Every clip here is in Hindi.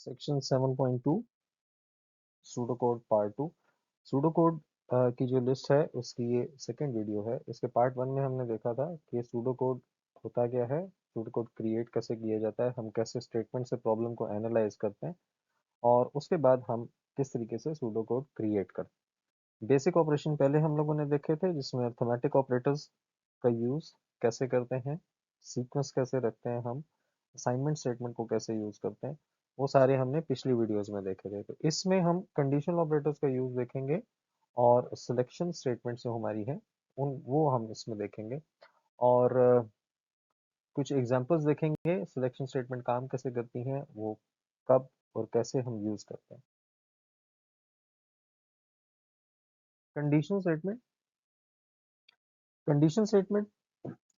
Section 7.2 pseudo code part 2। Pseudo code की जो लिस्ट है उसकी ये सेकंड वीडियो है। इसके पार्ट 1 में हमने देखा था कि सूडो कोड होता क्या है, सूडो कोड क्रिएट कैसे किया जाता है, हम कैसे स्टेटमेंट से प्रॉब्लम को एनालाइज करते हैं और उसके बाद हम किस तरीके से सूडो कोड क्रिएट करते हैं। बेसिक ऑपरेशन पहले हम लोगों ने देखे थे जिसमें अर्थमेटिक ऑपरेटर्स का यूज़ कैसे करते हैं, सीक्वेंस कैसे रखते हैं, हम असाइनमेंट स्टेटमेंट को कैसे यूज़ करते हैं, वो सारे हमने पिछली वीडियोस में देखे थे। तो इसमें हम कंडीशनल ऑपरेटर्स का यूज़ देखेंगे और सिलेक्शन स्टेटमेंट जो हमारी है उन वो हम इसमें देखेंगे और कुछ एग्जांपल्स देखेंगे सिलेक्शन स्टेटमेंट काम कैसे करती हैं, वो कब और कैसे हम यूज़ करते हैं। Conditional statement condition statement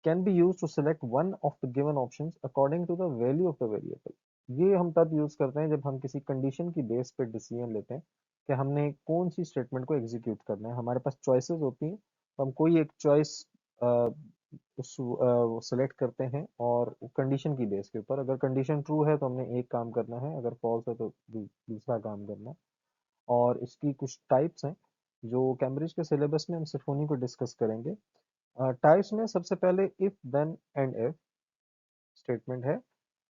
can be used to select one of the given options according to the value of the variable। ये हम तब यूज करते हैं जब हम किसी कंडीशन की बेस पे डिसीजन लेते हैं कि हमने कौन सी स्टेटमेंट को एग्जीक्यूट करना है। हमारे पास चॉइसेस होती हैं तो हम कोई एक चॉइस उस सेलेक्ट करते हैं और कंडीशन की बेस के ऊपर अगर कंडीशन ट्रू है तो हमने एक काम करना है, अगर फॉल्स है तो दूसरा काम करना है। और इसकी कुछ टाइप्स हैं जो कैम्ब्रिज के सिलेबस में हम सिर्फ उन्हीं को डिस्कस करेंगे। टाइप्स में सबसे पहले if then and if statement है।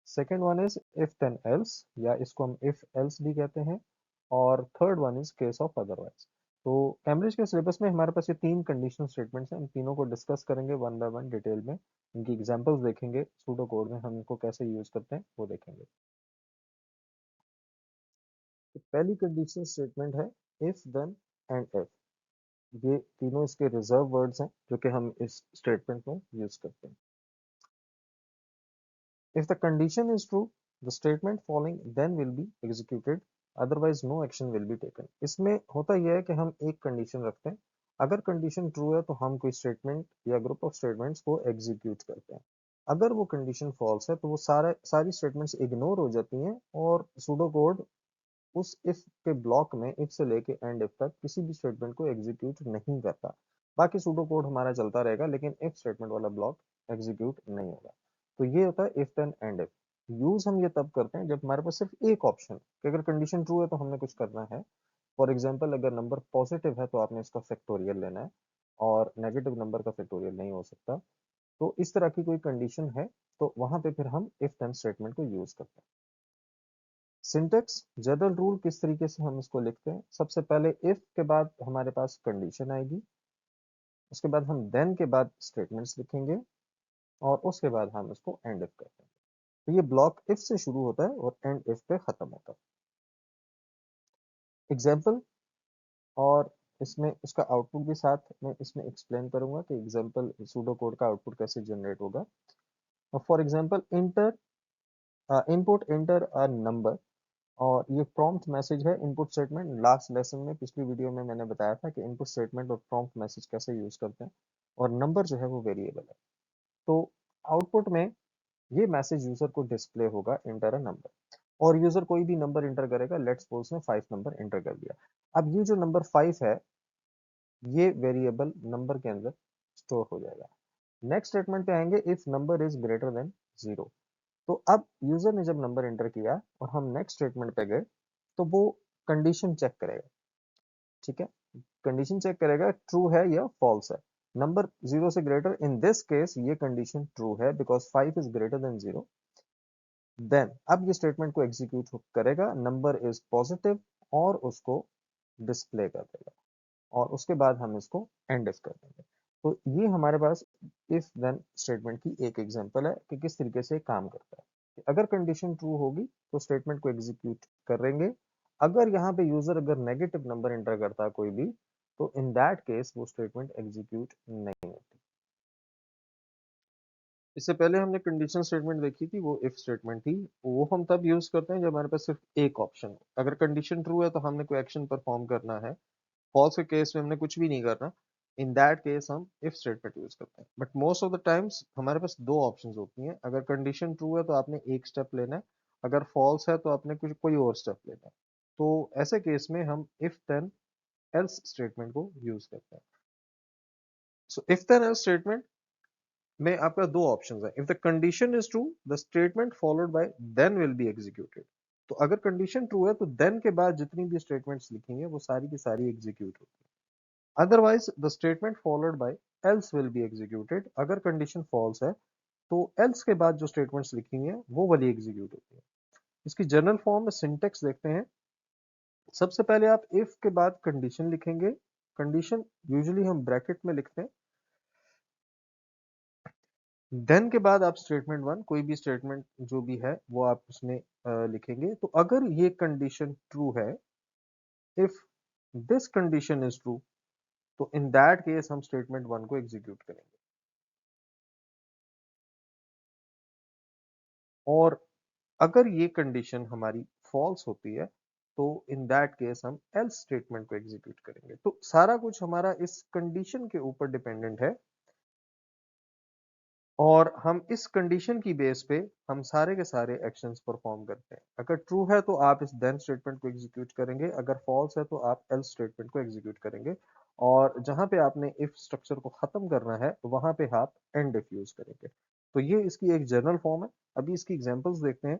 Second one is if then else या इसको हम इफ एल्स भी कहते हैं। और third one is case of otherwise. तो कैम्ब्रिज के सिलेबस में हमारे पास ये तीन कंडीशनल स्टेटमेंट्स हैं, इन तीनों को डिस्कस करेंगे वन बाय वन डिटेल में। इनकी एग्जांपल्स देखेंगे, सूडो कोड में हम इनको कैसे यूज करते हैं वो देखेंगे। तो पहली कंडीशनल स्टेटमेंट है इफ देन एंड इफ। ये तीनों इसके रिजर्व वर्ड्स हैं जो कि हम इस स्टेटमेंट में यूज करते हैं। If the condition is true, the statement following then will be executed, otherwise no action will be taken। इसमें होता यह है कि हम एक कंडीशन रखते हैं, अगर कंडीशन ट्रू है तो हम कोई स्टेटमेंट या ग्रुप ऑफ स्टेटमेंट्स को एग्जीक्यूट करते हैं। अगर वो कंडीशन फॉल्स है तो वो सारी स्टेटमेंट्स इग्नोर हो जाती हैं और सूडो कोड उस इफ के ब्लॉक में इफ से लेके एंड इफ तक किसी भी स्टेटमेंट को एग्जीक्यूट नहीं करता। बाकी सूडो कोड हमारा चलता रहेगा लेकिन इफ स्टेटमेंट वाला ब्लॉक एग्जीक्यूट नहीं होगा। तो ये होता है if then and if. Use हम ये तब करते हैं जब हमारे पास सिर्फ एक ऑप्शन कि अगर कंडीशन ट्रू है तो हमने कुछ करना है। फॉर एग्जाम्पल अगर नंबर पॉजिटिव है तो आपने इसका फैक्टोरियल लेना है और नेगेटिव नंबर का फैक्टोरियल नहीं हो सकता। तो इस तरह की कोई कंडीशन है तो वहां पे फिर हम इफ देन स्टेटमेंट को यूज करते हैं। सिंटेक्स जनरल रूल किस तरीके से हम इसको लिखते हैं, सबसे पहले इफ के बाद हमारे पास कंडीशन आएगी, उसके बाद हम देन के बाद स्टेटमेंट्स लिखेंगे और उसके बाद हम इसको एंड इफ करते हैं। तो ये ब्लॉक इफ से शुरू होता है और एंड इफ पे खत्म होता है। एग्जाम्पल और इसमें उसका आउटपुट भी साथ में इसमें एक्सप्लेन करूंगा कि एग्जाम्पल सूडो कोड का आउटपुट कैसे जनरेट होगा। For example input enter a number, और ये प्रॉम्प्ट मैसेज है इनपुट स्टेटमेंट। लास्ट लेसन में पिछली वीडियो में मैंने बताया था कि इनपुट स्टेटमेंट और प्रॉम्प्ट मैसेज कैसे यूज करते हैं और नंबर जो है वो वेरिएबल है। तो आउटपुट में ये मैसेज यूजर को डिस्प्ले होगा इंटर अ नंबर, और यूजर कोई भी नंबर इंटर करेगा। लेट्स सपोज ने 5 नंबर इंटर कर दिया। अब ये जो नंबर 5 है ये वेरिएबल नंबर के अंदर स्टोर हो जाएगा। नेक्स्ट स्टेटमेंट पे आएंगे if number is greater than 0। तो अब यूजर ने जब नंबर एंटर किया और हम नेक्स्ट स्टेटमेंट पे गए तो वो कंडीशन चेक करेगा। ठीक है, कंडीशन चेक करेगा ट्रू है या फॉल्स है। नंबर 0 से ग्रेटर, इन दिस केस ये कंडीशन ट्रू है because 5 is greater than 0। Then अब ये स्टेटमेंट को एग्जीक्यूट करेगा, नंबर इज पॉजिटिव और उसको डिस्प्ले कर देगा और उसके बाद हम इसको एंड इफ कर देंगे। तो ये हमारे पास इफ देन स्टेटमेंट की एक एग्जांपल है कि किस तरीके से काम करता है। अगर कंडीशन ट्रू होगी तो स्टेटमेंट को एग्जीक्यूट करेंगे। अगर यहाँ पे यूजर अगर नेगेटिव नंबर एंटर करता है कोई भी, तो इन दैट केस वो स्टेटमेंट एग्जीक्यूट नहीं होती। इससे पहले हमने कंडीशन स्टेटमेंट देखी थी, वो इफ स्टेटमेंट थी। वो हम तब यूज करते हैं जब हमारे पास सिर्फ एक ऑप्शन हो। अगर कंडीशन ट्रू है तो हमने कोई एक्शन परफॉर्म करना है, फॉल्स के केस में हमने कुछ भी नहीं करना। इन दैट केस हम इफ स्टेटमेंट यूज करते हैं। But most of the times हमारे पास दो ऑप्शंस होती हैं। अगर कंडीशन ट्रू है तो आपने एक स्टेप लेना है, अगर फॉल्स है तो आपने कुछ कोई और स्टेप लेना है। तो ऐसे केस में हम इफ देन एल्स स्टेटमेंट को यूज करते हैं। So if then else statement में आपका दो ऑप्शंस है। If the condition is true the statement followed by then will be executed. तो अगर कंडीशन ट्रू है तो देन के बाद जितनी भी स्टेटमेंट्स लिखेंगे वो सारी की सारी एग्जीक्यूट होगी। Otherwise the statement followed bye else will be executed. अगर कंडीशन फॉल्स है तो एल्स के बाद जो स्टेटमेंट्स लिखी हैं वो वाली एग्जीक्यूट होती है। इसकी जनरल फॉर्म में सिंटेक्स देखते हैं। सबसे पहले आप इफ के बाद कंडीशन लिखेंगे। कंडीशन यूजुअली हम ब्रैकेट में लिखते हैं। देन के बाद आप स्टेटमेंट वन, कोई भी स्टेटमेंट जो भी है वो आप उसमें लिखेंगे। तो अगर ये कंडीशन ट्रू है, if this condition is true, तो इन दैट केस हम स्टेटमेंट वन को एग्जीक्यूट करेंगे। और अगर ये कंडीशन हमारी फॉल्स होती है तो इन दैट केस हम एल्स स्टेटमेंट को एग्जीक्यूट करेंगे। तो सारा कुछ हमारा इस कंडीशन के ऊपर डिपेंडेंट है और हम इस कंडीशन की बेस पे हम सारे के सारे एक्शंस परफॉर्म करते हैं। अगर ट्रू है तो आप इस देन स्टेटमेंट को एग्जीक्यूट करेंगे, अगर फॉल्स है तो आप एल्स स्टेटमेंट को एग्जीक्यूट करेंगे। और जहां पे आपने इफ स्ट्रक्चर को खत्म करना है वहां पे आप एंड इफ यूज करेंगे। तो ये इसकी एक जनरल फॉर्म है। अभी इसकी एग्जांपल्स देखते हैं।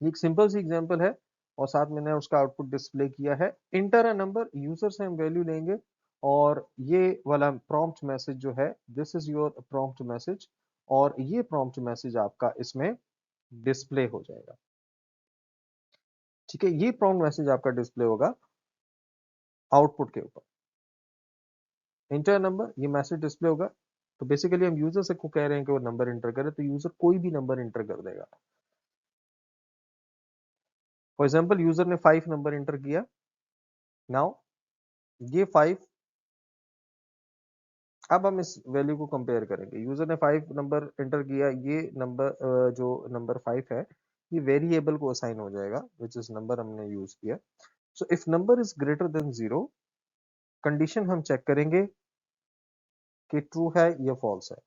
ये एक सिंपल सी एग्जांपल है और साथ मैंने उसका आउटपुट डिस्प्ले किया है। इंटर अ नंबर, यूजर से हम वैल्यू लेंगे और ये वाला प्रॉम्प्ट मैसेज जो है, this is your prompt message, और ये प्रॉम्प्ट मैसेज आपका इसमें डिस्प्ले हो जाएगा। ठीक है, ये प्रॉम्प्ट मैसेज आपका डिस्प्ले होगा आउटपुट के ऊपर। इंटर नंबर, ये मैसेज डिस्प्ले होगा। तो बेसिकली हम यूजर से को कह रहे हैं कि वो नंबर इंटर करे, तो यूजर कोई भी नंबर इंटर कर देगा। फॉर एग्जाम्पल यूजर ने 5 नंबर इंटर किया। नाउ ये 5, अब हम इस वैल्यू को कंपेयर करेंगे। यूजर ने 5 नंबर एंटर किया, ये नंबर जो नंबर 5 है ये वेरिएबल को असाइन हो जाएगा, विच इज नंबर हमने यूज किया। So if number is greater than 0, condition हम चेक करेंगे कि ट्रू है या फॉल्स है।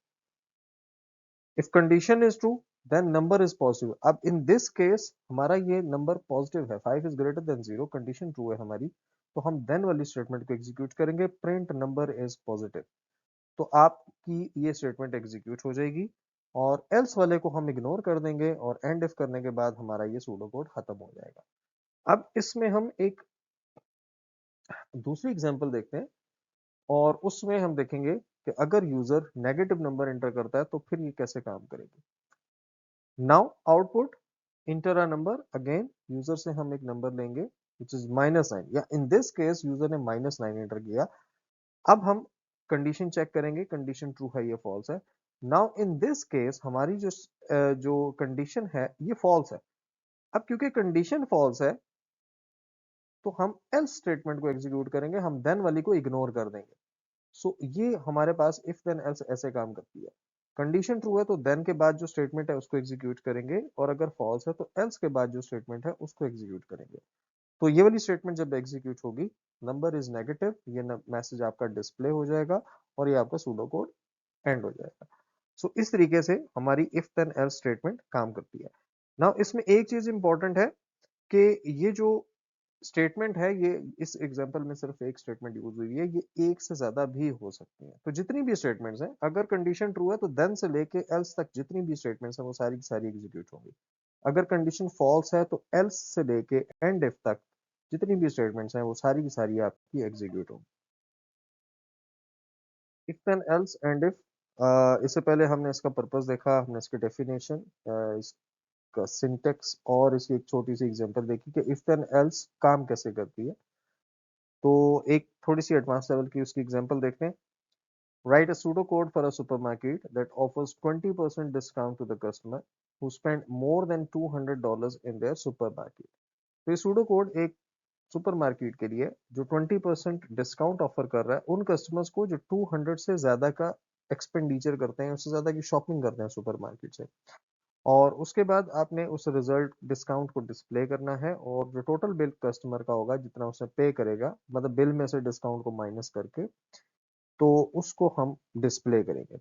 If condition is true then number is positive. अब इन दिस केस हमारा ये नंबर पॉजिटिव है, 5 is greater than 0, condition true है हमारी। तो हम देन वाली स्टेटमेंट को एग्जीक्यूट करेंगे, प्रिंट नंबर इज पॉजिटिव। तो आपकी ये स्टेटमेंट एग्जीक्यूट हो जाएगी और एल्स वाले को हम इग्नोर कर देंगे और एंड इफ करने के बाद हमारा ये सूडो कोड खत्म हो जाएगा। अब इसमें हम एक दूसरी एग्जांपल देखते हैं और उसमें हम देखेंगे कि अगर यूजर नेगेटिव नंबर एंटर करता है तो फिर ये कैसे काम करेगी। Now output, inter a number, again user से हम एक नंबर लेंगे विच इज -9, या इन दिस केस यूजर ने -9 एंटर किया। अब हम कंडीशन चेक करेंगे, कंडीशन ट्रू है या फॉल्स है। नाउ इन दिस केस हमारी जो कंडीशन है ये फॉल्स है। अब क्योंकि कंडीशन फॉल्स है तो हम एल्स स्टेटमेंट को एग्जीक्यूट करेंगे, हम देन वाली को इग्नोर कर देंगे। सो ये हमारे पास इफ देन एल्स ऐसे काम करती है। कंडीशन ट्रू है तो देन के बाद जो स्टेटमेंट है उसको एग्जीक्यूट करेंगे और अगर फॉल्स है तो एल्स के बाद जो स्टेटमेंट है उसको एग्जीक्यूट करेंगे। तो ये वाली स्टेटमेंट जब एग्जीक्यूट होगी, नंबर इज नेगेटिव, ये मैसेज आपका डिस्प्ले हो जाएगा और ये आपका सूडो कोड एंड हो जाएगा। सो इस तरीके से हमारी इफ देन एल्स स्टेटमेंट काम करती है। नाउ इसमें एक चीज इंपॉर्टेंट है कि ये जो स्टेटमेंट है, ये इस एग्जांपल में सिर्फ एक स्टेटमेंट यूज हुई है, ये एक से ज्यादा भी हो सकती है। तो जितनी भी स्टेटमेंट्स हैं, अगर कंडीशन ट्रू है तो देन से लेके एल्स तक जितनी भी स्टेटमेंट्स हैं वो सारी की सारी एग्जीक्यूट होंगी। अगर कंडीशन फॉल्स है तो एल्स से लेके एंड इफ तक जितनी भी स्टेटमेंट्स हैं वो सारी की सारी आपकी एग्जीक्यूट होंगी। If then else end if, इससे पहले हमने इसका पर्पस देखा, हमने इसकी डेफिनेशन, इसका सिंटेक्स और इसकी एक छोटी सी एग्जांपल देखी कि इफ देन एल्स काम कैसे करती है। तो एक थोड़ी सी एडवांस लेवल की उसकी एग्जांपल देखते हैं। Write a pseudo code for a supermarket that offers 20% discount to the customer who spend more than $200 in their supermarket. तो ये सूडो कोड एक सुपरमार्केट के लिए जो 20% डिस्काउंट ऑफर कर रहा है उन कस्टमर्स को जो 200 से ज्यादा का एक्सपेंडिचर करते हैं, उससे ज्यादा की शॉपिंग करते हैं सुपरमार्केट से। और उसके बाद आपने उस रिजल्ट डिस्काउंट को डिस्प्ले करना है और जो टोटल बिल कस्टमर का होगा जितना उसने पे करेगा, मतलब बिल में से डिस्काउंट को माइनस करके, तो उसको हम डिस्प्ले करेंगे।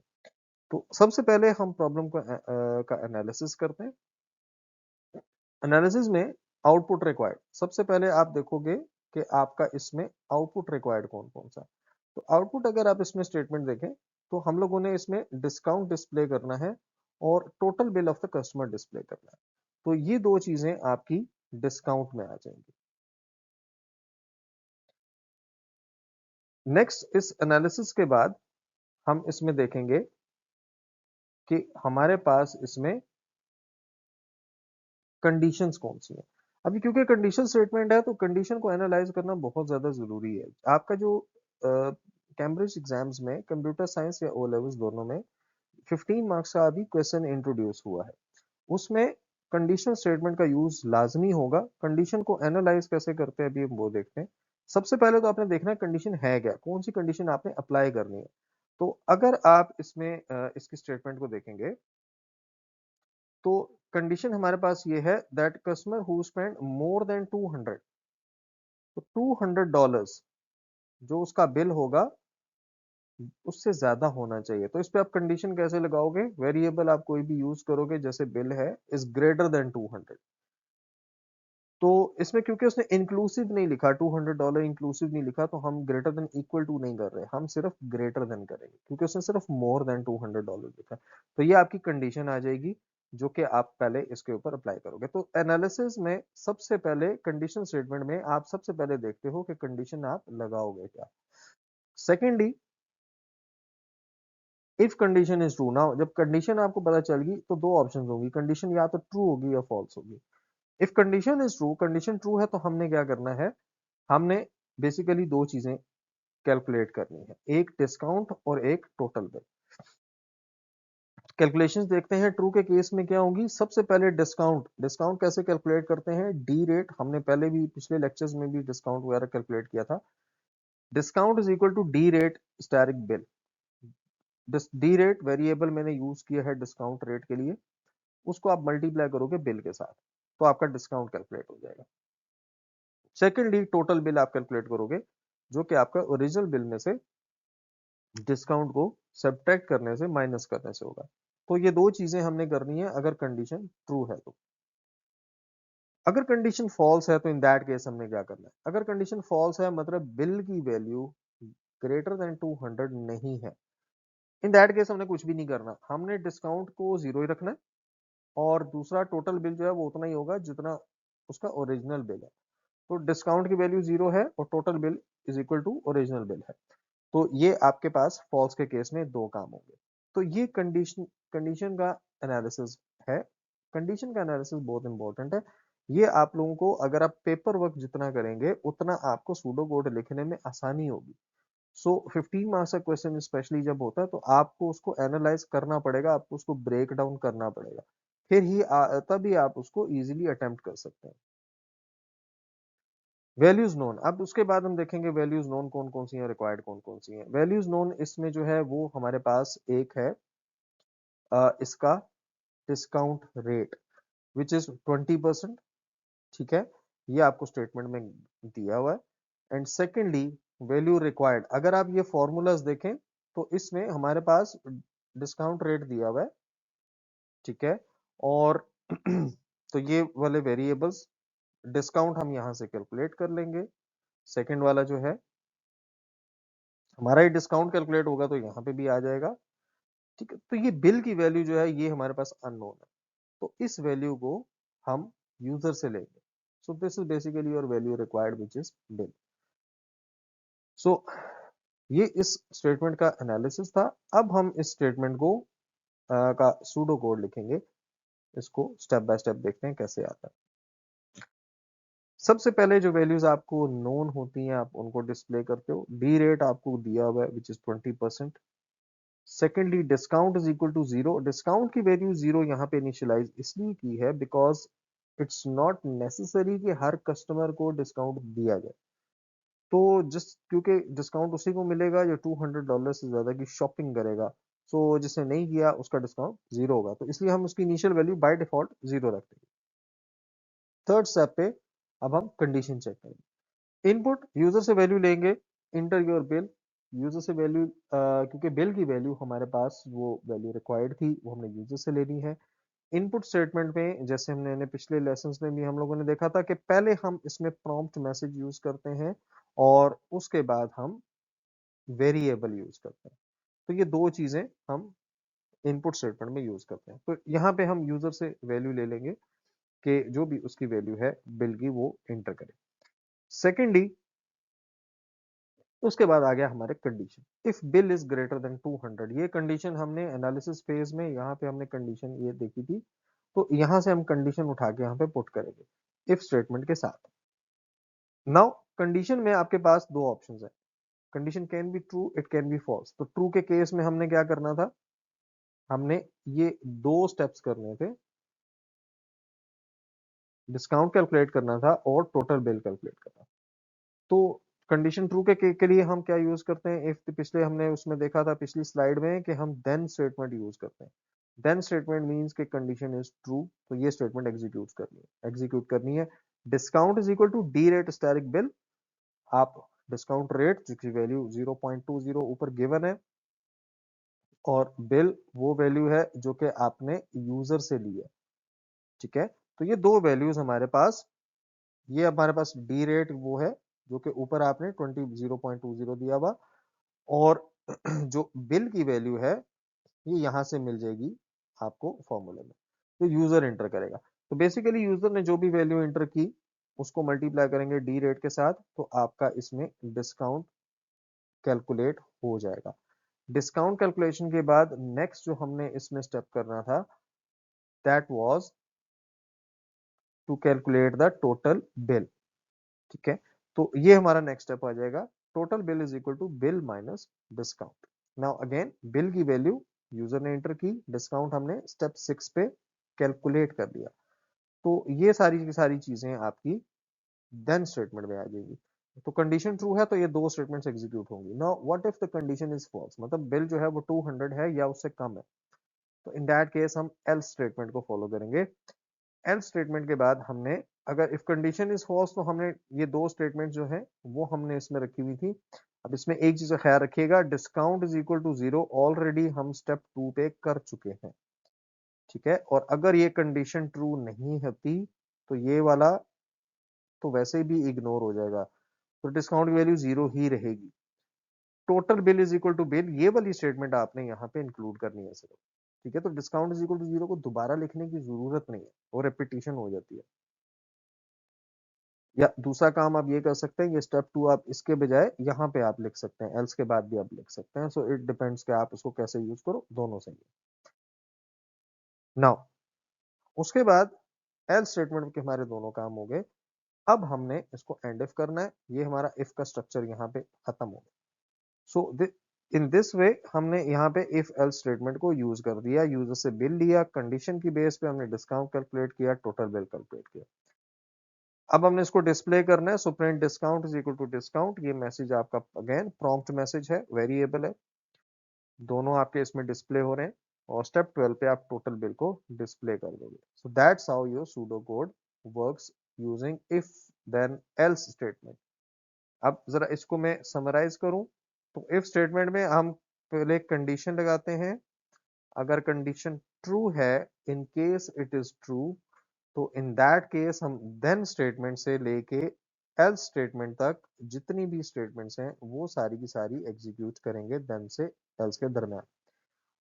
तो सबसे पहले हम प्रॉब्लम का एनालिसिस करते हैं। एनालिसिस में आउटपुट रिक्वायर्ड, सबसे पहले आप देखोगे कि आपका इसमें आउटपुट रिक्वायर्ड कौन कौन सा। तो आउटपुट अगर आप इसमें स्टेटमेंट देखें तो हम लोगों ने इसमें डिस्काउंट डिस्प्ले करना है और total bill of the customer display करना है। तो ये दो चीजें आपकी डिस्काउंट में आ जाएंगी। नेक्स्ट इस एनालिसिस के बाद हम इसमें देखेंगे कि हमारे पास इसमें कंडीशंस कौन सी है। अभी क्योंकि कंडीशन स्टेटमेंट है तो कंडीशन को एनालाइज करना बहुत ज्यादा जरूरी है। आपका जो कैम्ब्रिज एग्जाम्स में कंप्यूटर साइंस या ओ लेवल्स दोनों में 15 मार्क्स का अभी क्वेश्चन इंट्रोड्यूस हुआ है, उसमें कंडीशन स्टेटमेंट का यूज लाजमी होगा। कंडीशन को एनालाइज कैसे करते हैं अभी हम वो देखते हैं। सबसे पहले तो आपने देखना है कंडीशन है क्या, कौन सी कंडीशन आपने अप्लाई करनी है। तो अगर आप इसमें इसकी स्टेटमेंट को देखेंगे तो कंडीशन हमारे पास ये है that customer who spend more than 200, तो $200 जो उसका बिल होगा उससे ज्यादा होना चाहिए। तो इस पे आप कंडीशन कैसे लगाओगे, वेरिएबल आप कोई भी यूज करोगे, जैसे बिल है इज ग्रेटर देन 200। तो इसमें क्योंकि उसने इंक्लूसिव नहीं लिखा, $200 इंक्लूसिव नहीं लिखा, तो हम ग्रेटर देन इक्वल टू नहीं कर रहे, हम सिर्फ ग्रेटर देन करेंगे क्योंकि उसने सिर्फ मोर देन $200 लिखा। तो ये आपकी कंडीशन आ जाएगी जो कि आप पहले इसके ऊपर अप्लाई करोगे। तो एनालिसिस में सबसे पहले कंडीशन स्टेटमेंट में आप सबसे पहले देखते हो कि कंडीशन आप लगाओगे क्या। Secondly if condition is true, now जब कंडीशन आपको पता चल गई तो दो ऑप्शन होगी, कंडीशन या तो ट्रू होगी या फॉल्स होगी। If condition is true, condition true है तो हमने क्या करना है, हमने बेसिकली दो चीजें कैलकुलेट करनी है, एक डिस्काउंट और एक टोटल बिल। कैलकुलेशंस देखते हैं ट्रू के केस में क्या होगी। सबसे पहले डिस्काउंट, डिस्काउंट कैसे कैलकुलेट करते हैं, डी रेट, हमने पहले भी पिछले लेक्चर्स में भी डिस्काउंट वगैरह कैलकुलेट किया था। Discount is equal to D rate asterisk bill. D rate variable मैंने यूज किया है डिस्काउंट रेट के लिए, उसको आप मल्टीप्लाई करोगे बिल के साथ तो आपका डिस्काउंट कैलकुलेट हो जाएगा। सेकेंडली टोटल बिल आप कैलकुलेट करोगे जो कि आपका ओरिजिनल बिल में से डिस्काउंट को सब्ट्रैक्ट करने से, माइनस करने से होगा। तो ये दो चीजें हमने करनी है अगर कंडीशन ट्रू है तो। अगर कंडीशन फॉल्स है तो इन दैट केस हमने क्या करना है, अगर कंडीशन फॉल्स है मतलब बिल की वैल्यू ग्रेटर देन 200 नहीं है, इन दैट केस हमने कुछ भी नहीं करना, हमने डिस्काउंट को जीरो ही रखना है और दूसरा टोटल बिल जो है वो उतना ही होगा जितना उसका ओरिजिनल बिल है। तो डिस्काउंट की वैल्यू जीरो है और total bill is equal to original bill है। तो ये आपके पास फॉल्स के केस में दो काम होंगे। तो ये कंडीशन कंडीशन का एनालिसिस है। कंडीशन का एनालिसिस बहुत इंपॉर्टेंट है। ये आप लोगों को अगर आप पेपर वर्क जितना करेंगे उतना आपको सूडो कोड लिखने में आसानी होगी। सो 15 मार्क्स का क्वेश्चन स्पेशली जब होता है तो आपको उसको एनालाइज करना पड़ेगा, आपको उसको ब्रेक डाउन करना पड़ेगा, फिर ही तभी आप उसको इजीली अटेम्प्ट कर सकते हैं। वैल्यूज नोन, अब उसके बाद हम देखेंगे वैल्यूज नोन कौन कौन सी हैं, रिक्वायर्ड कौन कौन सी हैं। वैल्यूज नोन इसमें जो है वो हमारे पास एक है इसका डिस्काउंट रेट विच इज 20%, ठीक है, ये आपको स्टेटमेंट में दिया हुआ है। एंड सेकेंडली वैल्यू रिक्वायर्ड, अगर आप ये फॉर्मूलाज देखें तो इसमें हमारे पास डिस्काउंट रेट दिया हुआ है, ठीक है, और तो ये वाले वेरिएबल्स डिस्काउंट हम यहां से कैलकुलेट कर लेंगे। सेकंड वाला जो है हमारा ही डिस्काउंट कैलकुलेट होगा तो यहाँ पे भी आ जाएगा, ठीक है। तो ये बिल की वैल्यू जो है ये हमारे पास अननोन है, तो इस वैल्यू को हम यूजर से लेंगे। So this is basically your value required which is bill. सो ये इस स्टेटमेंट का एनालिसिस था। अब हम इस स्टेटमेंट को का सूडो कोड लिखेंगे, इसको स्टेप बाय स्टेप देखते हैं कैसे आता है। सबसे पहले जो वैल्यूज आपको नोन होती हैं आप उनको डिस्प्ले करते हो। डी रेट आपको दिया हुआ है which is 20%। Secondly discount is equal to zero, discount की वैल्यू जीरो यहाँ पे इनिशियलाइज इसलिए की है बिकॉज इट्स नॉट नेसेसरी कि हर कस्टमर को डिस्काउंट दिया जाए। तो जिस क्योंकि डिस्काउंट उसी को मिलेगा जो $200 से ज्यादा की शॉपिंग करेगा, सो जिसने नहीं किया उसका डिस्काउंट जीरो होगा, तो इसलिए हम उसकी initial value by default zero रखते हैं। थर्ड स्टेप पे अब हम कंडीशन चेक करेंगे। इनपुट यूजर से वैल्यू लेंगे, इंटर योर बिल, यूजर से वैल्यू क्योंकि बिल की वैल्यू हमारे पास वो वैल्यू रिक्वायर्ड थी वो हमने यूजर से लेनी है। इनपुट स्टेटमेंट में जैसे हमने पिछले लेसन्स में भी हम लोगों ने देखा था कि पहले हम इसमें प्रॉम्प्ट मैसेज यूज करते हैं और उसके बाद हम वेरिएबल यूज करते हैं। तो ये दो चीजें हम इनपुट स्टेटमेंट में यूज करते हैं। तो यहाँ पे हम यूजर से वैल्यू ले लेंगे, कि जो भी उसकी वैल्यू है बिल की वो एंटर करे। सेकेंडली उसके बाद आ गया हमारे condition, if bill is greater than 200। ये कंडीशन हमने एनालिसिस फेज में यहाँ पे हमने कंडीशन ये देखी थी, तो यहां से हम कंडीशन उठा के यहाँ पे पुट करेंगे इफ स्टेटमेंट के साथ। नाउ कंडीशन में आपके पास दो ऑप्शंस है, condition can be true, it can be false. तो ट्रू के केस में हमने क्या करना था, हमने ये दो स्टेप्स करने थे, डिस्काउंट कैलकुलेट करना था और टोटल बिल कैलकुलेट करना। तो कंडीशन ट्रू के लिए हम क्या यूज करते हैं, इफ पिछले हमने उसमें देखा था पिछली स्लाइड में कि हम देन स्टेटमेंट यूज करते हैं। देन स्टेटमेंट मींस कि कंडीशन इज ट्रू, तो ये स्टेटमेंट एग्जीक्यूट करनी है। Discount is equal to D rate static bill. आप डिस्काउंट रेट जिसकी वैल्यू 0.20 ऊपर गिवन है, और बिल वो वैल्यू है जो कि आपने यूजर से ली है, ठीक है। तो ये दो वैल्यूज हमारे पास, ये हमारे पास डी रेट वो है जो कि ऊपर आपने 0.20 दिया हुआ, और जो बिल की वैल्यू है ये यहां से मिल जाएगी आपको फॉर्मूले में, तो यूजर एंटर करेगा। तो बेसिकली यूजर ने जो भी वैल्यू एंटर की उसको मल्टीप्लाई करेंगे डी रेट के साथ, तो आपका इसमें डिस्काउंट कैलकुलेट हो जाएगा। डिस्काउंट कैलकुलेशन के बाद नेक्स्ट जो हमने इसमें स्टेप करना था, that was to calculate the total bill, ठीक है। तो ये हमारा नेक्स्ट स्टेप आ जाएगा, total bill is equal to bill minus discount. Now again bill की वैल्यू यूजर ने एंटर की, डिस्काउंट हमने स्टेप 6 पे कैलकुलेट कर लिया। तो ये सारी की सारी चीजें आपकी देन स्टेटमेंट में आ जाएगी। तो कंडीशन ट्रू है तो ये दो स्टेटमेंट्स एग्जीक्यूट होंगी। Now what if the condition is false, मतलब बिल जो है वो 200 है या उससे कम है, तो इन दैट केस हम एल्स स्टेटमेंट को फॉलो करेंगे। एल्स स्टेटमेंट के बाद हमने, अगर इफ कंडीशन इज फॉल्स, तो हमने ये दो स्टेटमेंट जो है वो हमने इसमें रखी हुई थी। अब इसमें एक चीज का ख्याल रखिएगा, discount is equal to 0 already हम स्टेप 2 पे कर चुके हैं, ठीक है। और अगर ये कंडीशन ट्रू नहीं होती तो ये वाला तो वैसे भी इग्नोर हो जाएगा, तो डिस्काउंट की वैल्यू 0 ही रहेगी। Total bill is equal to bill, ये वाली स्टेटमेंट आपने यहाँ पे इंक्लूड करनी है सिर्फ, ठीक है। तो डिस्काउंट इज इक्वल टू 0 को दोबारा लिखने की जरूरत नहीं है, वो रेपिटेशन हो जाती है। या दूसरा काम आप ये कर सकते हैं, ये स्टेप 2 आप इसके बजाय यहाँ पे आप लिख सकते हैं, एल्स के बाद भी आप लिख सकते हैं। सो इट डिपेंड्स कि आप उसको कैसे यूज करो, दोनों सही है। नाउ उसके बाद एल स्टेटमेंट के हमारे दोनों काम हो गए। अब हमने इसको एंड इफ करना है, ये हमारा इफ का स्ट्रक्चर यहाँ पे खत्म हो गया। सो इन दिस वे हमने यहाँ पे इफ एल स्टेटमेंट को यूज कर दिया, यूजर से बिल लिया, कंडीशन की बेस पे हमने डिस्काउंट कैलकुलेट किया, टोटल बिल कैलकुलेट किया। अब हमने इसको डिस्प्ले करना है, so print discount is equal to discount. ये मैसेज आपका अगेन प्रॉम्प्ट मैसेज है, वेरिएबल है, दोनों आपके इसमें डिस्प्ले हो रहे हैं। और स्टेप 12 पे आप टोटल बिल को डिस्प्ले कर दोगे। So that's how your pseudo code works using if then else statement. अब जरा इसको मैं समराइज करूं, तो इफ स्टेटमेंट में हम पहले कंडीशन लगाते हैं, अगर कंडीशन ट्रू है, in case it is true, तो इन दैट केस हम देन स्टेटमेंट से लेके एल्स स्टेटमेंट तक जितनी भी स्टेटमेंट्स हैं वो सारी की सारी एग्जीक्यूट करेंगे देन से एल्स के दरम्यान।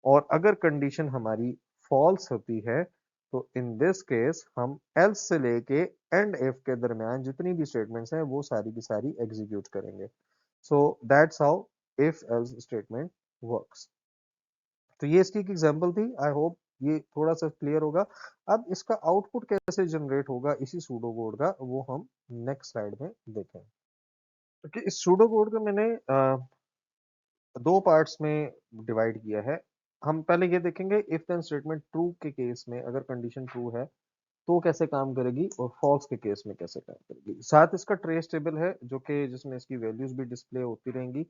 और अगर कंडीशन हमारी फॉल्स होती है, तो इन दिस केस हम एल्स से लेके एंड इफ के दरमियान जितनी भी स्टेटमेंट्स हैं वो सारी की सारी एग्जीक्यूट करेंगे। सो that's how if else statement works. तो ये इसकी एक एग्जांपल थी, आई होप ये थोड़ा सा क्लियर होगा। अब इसका आउटपुट कैसे जनरेट होगा इसी सूडो कोड का, वो हम नेक्स्ट स्लाइड में देखें। क्योंकि इस सूडो कोड को मैंने दो पार्ट्स में डिवाइड किया है। हम पहले ये देखेंगे इफ देन स्टेटमेंट ट्रू के केस में अगर कंडीशन ट्रू है तो कैसे काम करेगी, और फॉल्स के केस में कैसे काम करेगी। साथ इसका ट्रेस टेबल है जो कि जिसमें इसकी वैल्यूज भी डिस्प्ले होती रहेंगी,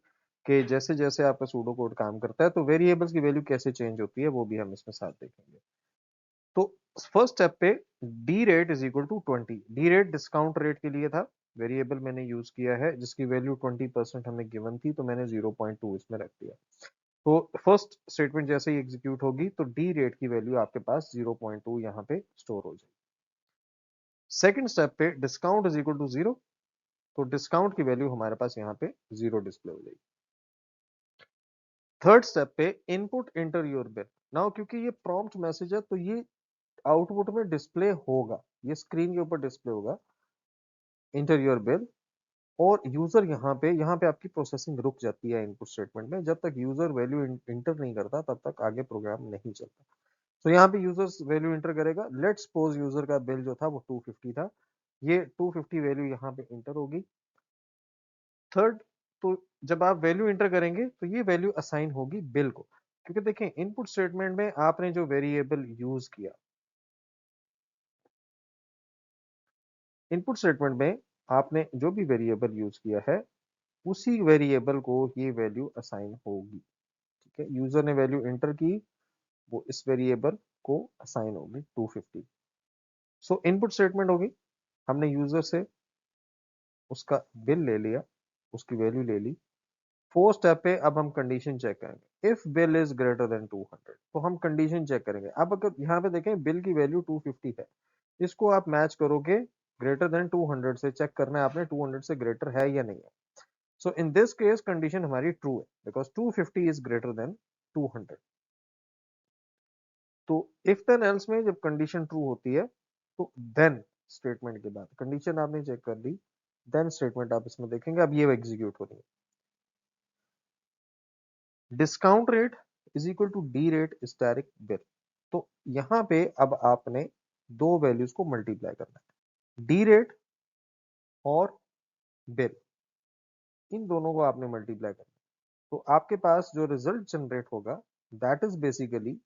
कि जैसे जैसे आपका सूडो कोड काम करता है तो वेरिएबल्स की वैल्यू कैसे चेंज होती है वो भी हम इसमें साथ देखेंगे। तो फर्स्ट स्टेप पे D rate is equal to 20। D rate discount rate के लिए था, वेरिएबल मैंने यूज किया है जिसकी वैल्यू 20% हमें गिवन थी, तो मैंने 0.2 इसमें रख दिया। तो फर्स्ट स्टेटमेंट जैसे ही एग्जीक्यूट होगी तो डी रेट की वैल्यू आपके पास 0.2 यहाँ पे स्टोर हो जाएगी। सेकंड स्टेप पे डिस्काउंट इज इक्वल टू 0, तो डिस्काउंट की वैल्यू हमारे पास यहाँ पे 0 डिस्प्ले हो जाएगी। थर्ड स्टेप पे input enter your bill. Now क्योंकि ये प्रॉम्प्ट मैसेज है तो ये आउटपुट में डिस्प्ले होगा, ये स्क्रीन के ऊपर डिस्प्ले होगा, इंटर योर बिल, और यूजर यहाँ पे आपकी प्रोसेसिंग रुक जाती है इनपुट स्टेटमेंट में। जब तक यूजर वैल्यू इंटर नहीं करता तब तक आगे प्रोग्राम नहीं चलता। तो यहाँ पे यूजर वैल्यू इंटर करेगा। लेट्स सपोज यूजर का बिल जो था वो 250 था, ये 250 वैल्यू यहाँ पे इंटर होगी। थर्ड, तो जब आप वैल्यू इंटर करेंगे तो ये वैल्यू असाइन होगी बिल को, क्योंकि देखें इनपुट स्टेटमेंट में आपने जो वेरिएबल यूज किया, इनपुट स्टेटमेंट में आपने जो भी वेरिएबल यूज किया है उसी वेरिएबल को ये वैल्यू असाइन होगी। ठीक है, यूजर ने वैल्यू इंटर की, वो इस वेरिएबल को असाइन होगी 250। सो इनपुट स्टेटमेंट होगी, हमने यूजर से उसका बिल ले लिया, उसकी वैल्यू ले ली। फोर्थ स्टेप पे अब हम कंडीशन चेक करेंगे। If bill is greater than 200, तो हम कंडीशन चेक करेंगे। अब अगर यहाँ पे देखें बिल की वैल्यू 250 है, इसको आप मैच करोगे ग्रेटर देन 200 से, चेक करना है आपने 200 से ग्रेटर है या नहीं है। सो इन दिस केस कंडीशन हमारी ट्रू है, बिकॉज 250 इज ग्रेटर देन 200। तो इफ देन एल्स में जब कंडीशन ट्रू होती है तो देन स्टेटमेंट के बाद कंडीशन आपने चेक कर ली, देन स्टेटमेंट आप इसमें देखेंगे, अब ये एग्जीक्यूट हो रही है। Discount rate is equal to D rate static bill. तो यहां पे अब आपने दो वैल्यूज को मल्टीप्लाई करना है, डी रेट और बिल, इन दोनों को आपने मल्टीप्लाई करना है। तो आपके पास जो रिजल्ट जनरेट होगा दैट इज बेसिकली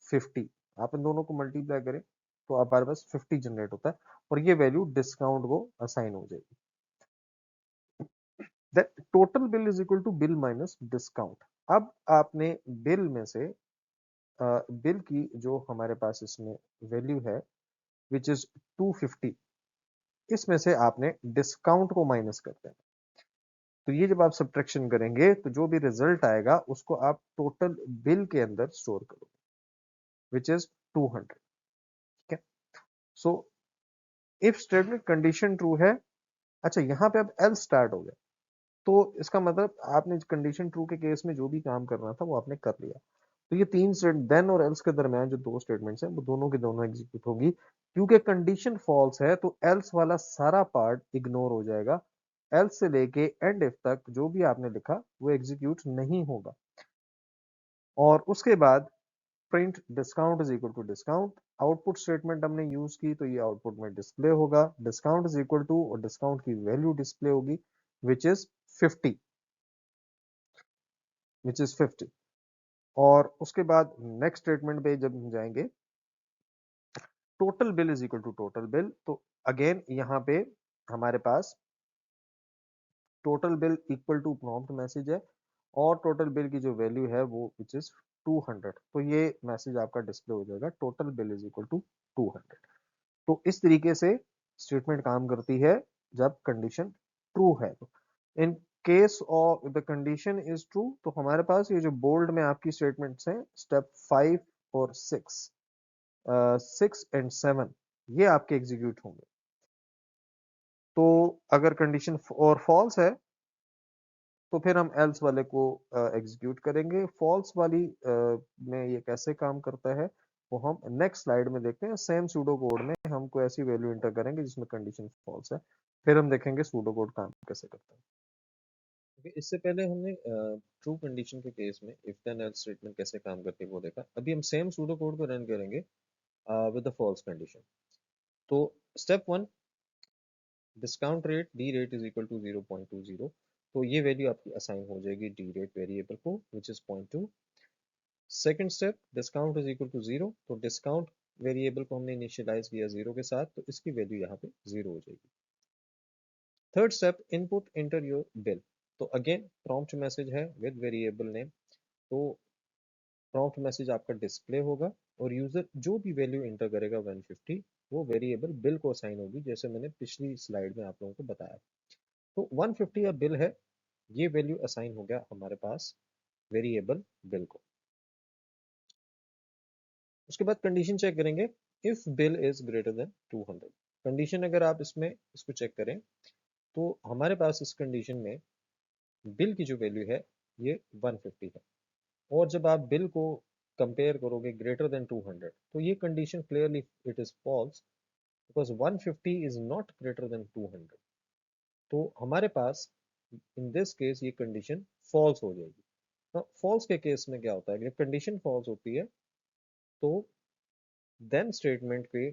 50। आप इन दोनों को मल्टीप्लाई करें तो हमारे पास 50 जनरेट होता है, और ये वैल्यू डिस्काउंट को असाइन हो जाएगी। That total bill is equal to bill minus discount. अब आपने बिल में से बिल की जो हमारे पास इसमें वैल्यू है विच इज 250, इसमें से आपने डिस्काउंट को माइनस कर देना। तो ये जब आप सब्ट्रैक्शन करेंगे तो जो भी रिजल्ट आएगा उसको आप टोटल बिल के अंदर स्टोर करोगे, विच इज 200। ठीक है, so if statement condition true है, अच्छा यहाँ पे अब एल स्टार्ट हो गया, तो इसका मतलब आपने कंडीशन ट्रू के केस में जो भी काम करना था वो आपने कर लिया। तो ये तीन स्टेट देन और एल्स के दरमियान जो दो स्टेटमेंट्स हैं वो दोनों के दोनों एग्जीक्यूट होगी। क्योंकि कंडीशन फॉल्स है तो एल्स वाला सारा पार्ट इग्नोर हो जाएगा, एल्स से लेके एंड इफ तक जो भी आपने लिखा वो एग्जीक्यूट नहीं होगा। और उसके बाद print discount is equal to discount, output statement हमने यूज की तो ये आउटपुट में डिस्प्ले होगा, डिस्काउंट इज इक्वल टू और डिस्काउंट की वैल्यू डिस्प्ले होगी विच इज 50, विच इज 50। और उसके बाद नेक्स्ट स्टेटमेंट पे जब हम जाएंगे, total bill is equal to total bill, तो अगेन यहाँ पे हमारे पास total bill equal to prompt message है, और टोटल बिल की जो वैल्यू है वो विच इज 200। तो ये मैसेज आपका डिस्प्ले हो जाएगा, total bill is equal to 200। तो इस तरीके से स्टेटमेंट काम करती है जब कंडीशन ट्रू है। तो in case of the condition is true, तो हमारे पास ये जो बोल्ड में आपकी स्टेटमेंट्स हैं स्टेप 5 और 6, 6 एंड 7, ये आपके एग्जीक्यूट होंगे। तो अगर कंडीशन और फॉल्स है तो फिर हम एल्स वाले को एग्जीक्यूट करेंगे। फॉल्स वाली में ये कैसे काम करता है वो हम नेक्स्ट स्लाइड में देखते हैं। सेम सूडो कोड में हम कोई ऐसी वैल्यू इंटर करेंगे जिसमें कंडीशन फॉल्स है, फिर हम देखेंगे सूडो कोड काम कैसे करता है। Okay, इससे पहले हमने ट्रू कंडीशन के केस में इफ देन एल्स स्टेटमेंट कैसे काम करती है वो देखा। अभी हम सेम सूडो कोड को रन करेंगे विद द फॉल्स कंडीशन। तो step 1, discount rate D rate is equal to 0.20, तो ये वैल्यू आपकी असाइन हो जाएगी डी रेट वेरिएबल को which is 0.2। Second step, discount is equal to 0, तो डिस्काउंट वेरिएबल को हमने इनिशियलाइज किया 0 के साथ, तो इसकी वैल्यू यहाँ पे 0 हो जाएगी। Third step, input enter your bill, तो अगेन प्रॉम्प्ट मैसेज है विद वेरिएबल नेम, तो प्रॉम्प्ट मैसेज आपका डिस्प्ले होगा और यूजर जो भी वैल्यू इंटर करेगा 150 वो वेरिएबल बिल को असाइन होगी, जैसे मैंने पिछली स्लाइड में आप लोगों को बताया। तो 150 या बिल है, ये वैल्यू असाइन हो गया हमारे पास वेरिएबल बिल को। उसके बाद कंडीशन चेक करेंगे, if bill is greater than 200। Condition अगर आप इसमें इसको चेक करें तो हमारे पास इस कंडीशन में बिल की जो वैल्यू है ये 150 है, और जब आप बिल को कंपेयर करोगे ग्रेटर देन 200 तो ये condition clearly it is false, because 150 is not greater than 200। तो हमारे पास इन दिस केस ये कंडीशन फॉल्स हो जाएगी। तो फॉल्स के केस में क्या होता है, जब कंडीशन फॉल्स होती है तो देन स्टेटमेंट पे,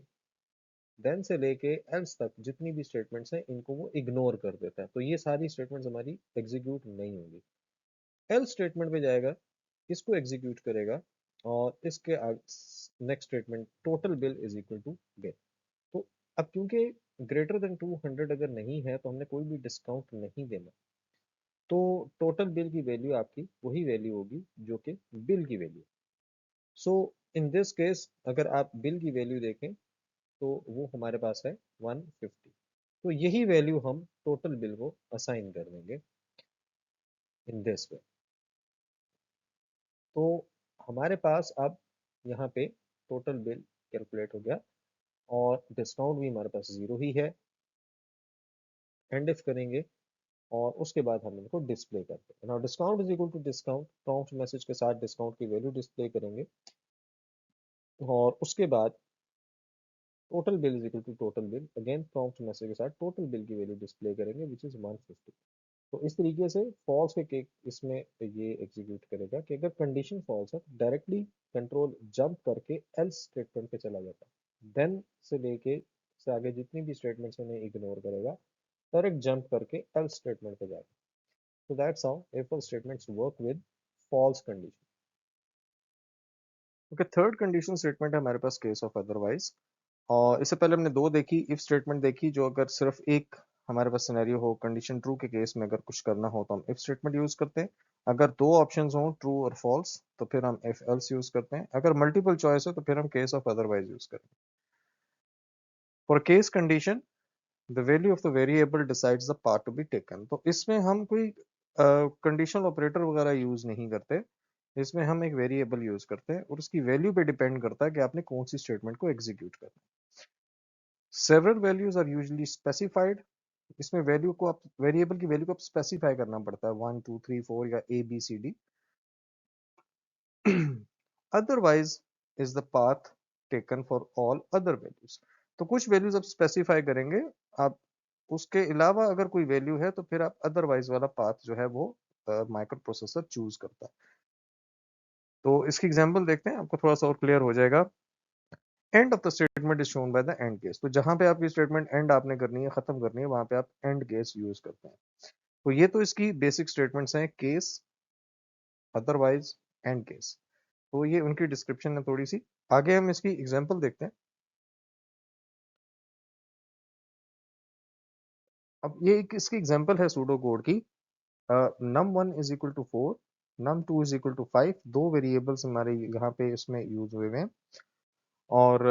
देन से लेके एल्स तक जितनी भी स्टेटमेंट्स हैं इनको वो इग्नोर कर देता है, तो ये सारी स्टेटमेंट्स हमारी एग्जीक्यूट नहीं होंगी। एल्स स्टेटमेंट पे जाएगा, इसको एग्जीक्यूट करेगा, और इसके next statement total bill is equal to bill. तो अब क्योंकि ग्रेटर देन 200 अगर नहीं है तो हमने कोई भी डिस्काउंट नहीं देना, तो टोटल बिल की वैल्यू आपकी वही वैल्यू होगी जो कि बिल की value. So in this case अगर आप बिल की वैल्यू देखें तो वो हमारे पास है 150। तो यही वैल्यू हम टोटल बिल को असाइन कर देंगे इन दिस वे। तो हमारे पास अब यहाँ पे टोटल बिल कैलकुलेट हो गया, और डिस्काउंट भी हमारे पास जीरो ही है। एंड इफ करेंगे और उसके बाद हम इनको डिस्प्ले करते हैं। Now discount is equal to discount, prompt message के साथ डिस्काउंट की वैल्यू डिस्प्ले करेंगे, और उसके बाद total bill is equal to total bill, again prompt message के साथ टोटल बिल की वैल्यू डिस्प्ले करेंगे विच इज 150। तो इस तरीके से फॉल्स के केक इसमें ये एग्जीक्यूट करेगा कि अगर कंडीशन फॉल्स है तो डायरेक्टली कंट्रोल जंप करके एल्स स्टेटमेंट पे चला जाता है, देन से लेके से आगे जितनी भी स्टेटमेंट्स उन्हें इग्नोर करेगा, डायरेक्ट जंप करके एल्स स्टेटमेंट पे जाएगा। So that's how if statements work with false condition. Okay, third condition statement है हमारे पास केस ऑफ अदरवाइज। और इससे पहले हमने दो देखी, इफ स्टेटमेंट देखी, जो अगर सिर्फ एक हमारे पास सिनेरियो हो, कंडीशन ट्रू के केस में अगर कुछ करना हो तो हम इफ स्टेटमेंट यूज करते हैं। अगर दो ऑप्शंस हो ट्रू और फॉल्स तो फिर हम इफ एल्स यूज करते हैं। अगर मल्टीपल चॉइस है तो फिर हम केस ऑफ अदरवाइज यूज करते हैं। For case condition the value of the variable decides the part to be taken. तो इसमें हम कोई कंडीशनल ऑपरेटर वगैरह यूज नहीं करते, इसमें हम एक वेरिएबल यूज करते हैं और उसकी वैल्यू पे डिपेंड करता है कि आपने कौन सी स्टेटमेंट को एग्जीक्यूट करना है। Several values are usually specified. इसमें वैल्यू को आप, वेरिएबल की वैल्यू को आप स्पेसिफाई करना पड़ता है, 1 2 3 4 या ABCD। Otherwise is the path taken for all other values. तो कुछ वैल्यूज आप स्पेसिफाई करेंगे, आप उसके अलावा अगर कोई वैल्यू है तो फिर आप अदरवाइज वाला पाथ जो है वो माइक्रो प्रोसेसर चूज करता है। तो इसकी एग्जांपल देखते हैं, आपको थोड़ा सा और क्लियर हो जाएगा। End of the statement is shown by the end case. तो जहां पे आपकी स्टेटमेंट एंड आपने करनी है, खत्म करनी है, वहां पे आप एंड केस यूज करते हैं। तो ये तो इसकी बेसिक स्टेटमेंट्स हैं, केस, अदरवाइज, एंड केस। तो ये उनकी डिस्क्रिप्शन है थोड़ी सी। आगे हम इसकी एग्जांपल देखते हैं। अब ये एक इसकी एग्जांपल है सूडो कोड की। num1 is equal to 4, num2 is equal to 5। दो वेरिएबल्स हमारे यहाँ पे इसमें यूज हुए हैं। और